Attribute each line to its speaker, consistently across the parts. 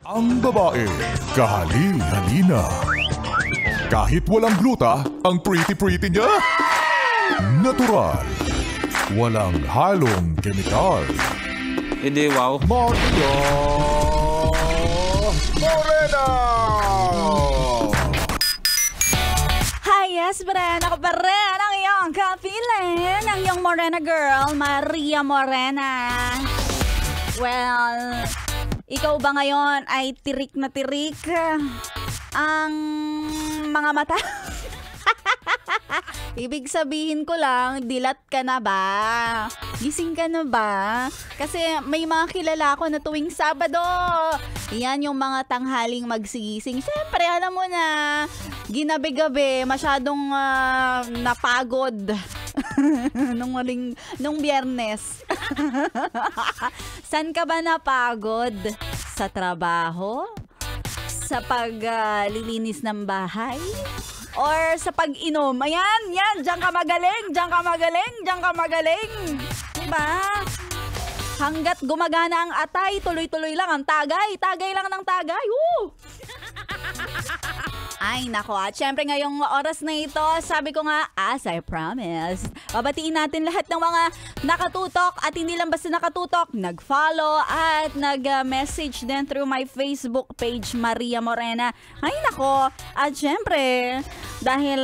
Speaker 1: Ang babae, kahali-halina. Kahit walang gluta, ang pretty-pretty niya. Natural. Walang halong kemikal.
Speaker 2: Hindi, wow.
Speaker 1: Maria Morena!
Speaker 3: Hi, yes, friend. Ako pa rin ang iyong kapiling. Ang iyong Morena girl, Maria Morena. Well, ikaw ba ngayon ay tirik na tirik ang mga mata? Ibig sabihin ko lang, dilat ka na ba? Gising ka na ba? Kasi may mga kilala ko na tuwing Sabado, yan yung mga tanghaling magsigising. Siyempre, alam mo na, ginabi-gabi, masyadong napagod nung Biyernes. San ka ba napagod? Sa trabaho? Sa paglilinis ng bahay? Or sa pag-inom? Ayan, yan, diyan ka magaling, diyan ka magaling, diyan ka magaling. Diba? Hanggat gumagana ang atay, tuloy-tuloy lang ang tagay. Tagay lang ng tagay. Woo! Ay, nako. At syempre ngayong oras na ito, sabi ko nga, as I promised, babatiin natin lahat ng mga nakatutok at hindi lang basta nakatutok, nag-follow at nag-message din through my Facebook page, Maria Morena. Ay, nako. At syempre, dahil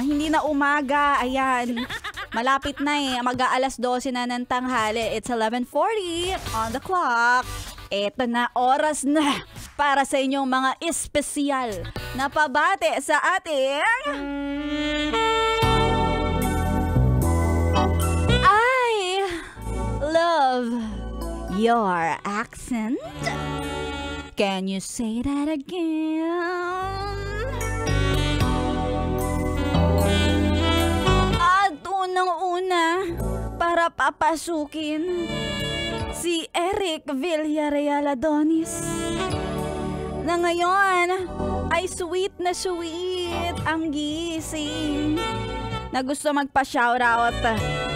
Speaker 3: hindi na umaga, ayan, malapit na mag-aalas 12 na ng tanghali. It's 11:40 on the clock. Eto na, oras na para sa inyong mga espesyal na pabate sa ating I love your accent. Can you say that again? At unang-una, para papasukin si Eric Villarreal Adonis na ngayon ay sweet ang gising na gusto magpa-shoutout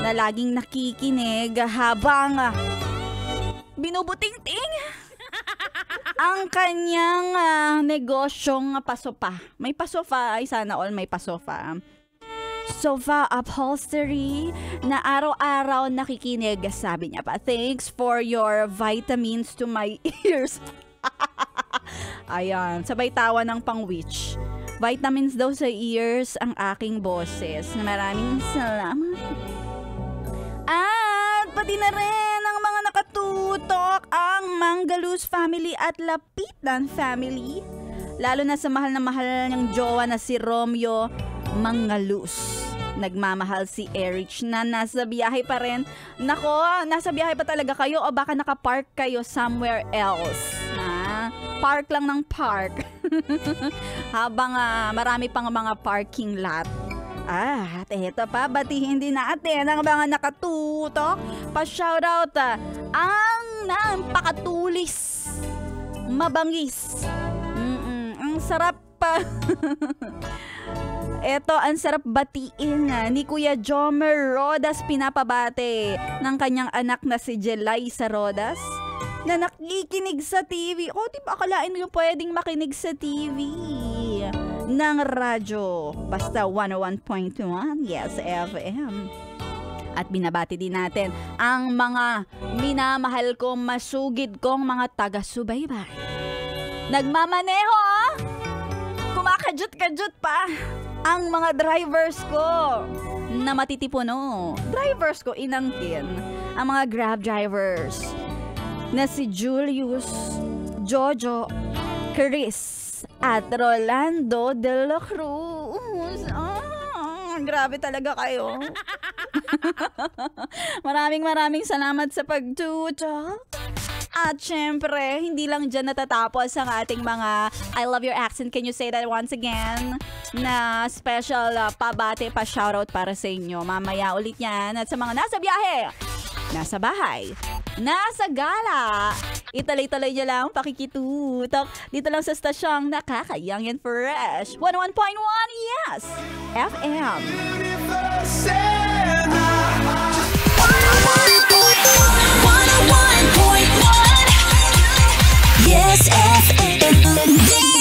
Speaker 3: na laging nakikinig habang binubuting-ting ang kanyang negosyong pasopa. May pasofa, ay sana all may pasofa. Sofa upholstery na araw-araw nakikinig. Sabi niya pa, thanks for your vitamins to my ears. Ayan, sabay tawa ng pang-witch. Vitamins daw sa ears ang aking boses. Maraming salamat. At pati na rin ang mga nakatutok ang Mangalus family at Lapitan family. Lalo na sa mahal na mahal niyang jowa na si Romeo Mangalus. Nagmamahal si Erich na nasa biyahe pa rin. Nako, nasa biyahe pa talaga kayo o baka nakapark kayo somewhere else? Park lang ng park. Habang marami pang mga parking lot. At eto pa, batiin din natin ang mga nakatutok. Pa-shoutout ang napakatulis, mabangis. Ang sarap pa. Eto, ang sarap batiin ni Kuya Jomer Rodas, pinapabate ng kanyang anak na si Jelisa Rodas na nakikinig sa TV. O, di ba akalain mo yung pwedeng makinig sa TV ng radyo? Basta 101.1, yes, FM. At binabati din natin ang mga minamahal kong masugid kong mga taga-subaybay. Nagmamaneho, kumakajut-kajut pa ang mga drivers ko na matitipuno. Drivers ko, inangkin. Ang mga Grab drivers na si Julius, Jojo, Chris, at Rolando de la Cruz. Grabe talaga kayo. Maraming salamat sa pagtutok. At syempre, hindi lang dyan natatapos ang ating mga I love your accent. Can you say that once again? Na special pabate, pa-shoutout para sa inyo. Mamaya ulit yan. At sa mga nasa biyahe, nasa bahay, nasa gala, ituloy-tuloy nyo lang pakikitutok dito lang sa stasyong nakakayang and fresh 101.1, yes, FM.
Speaker 4: Kiss FM.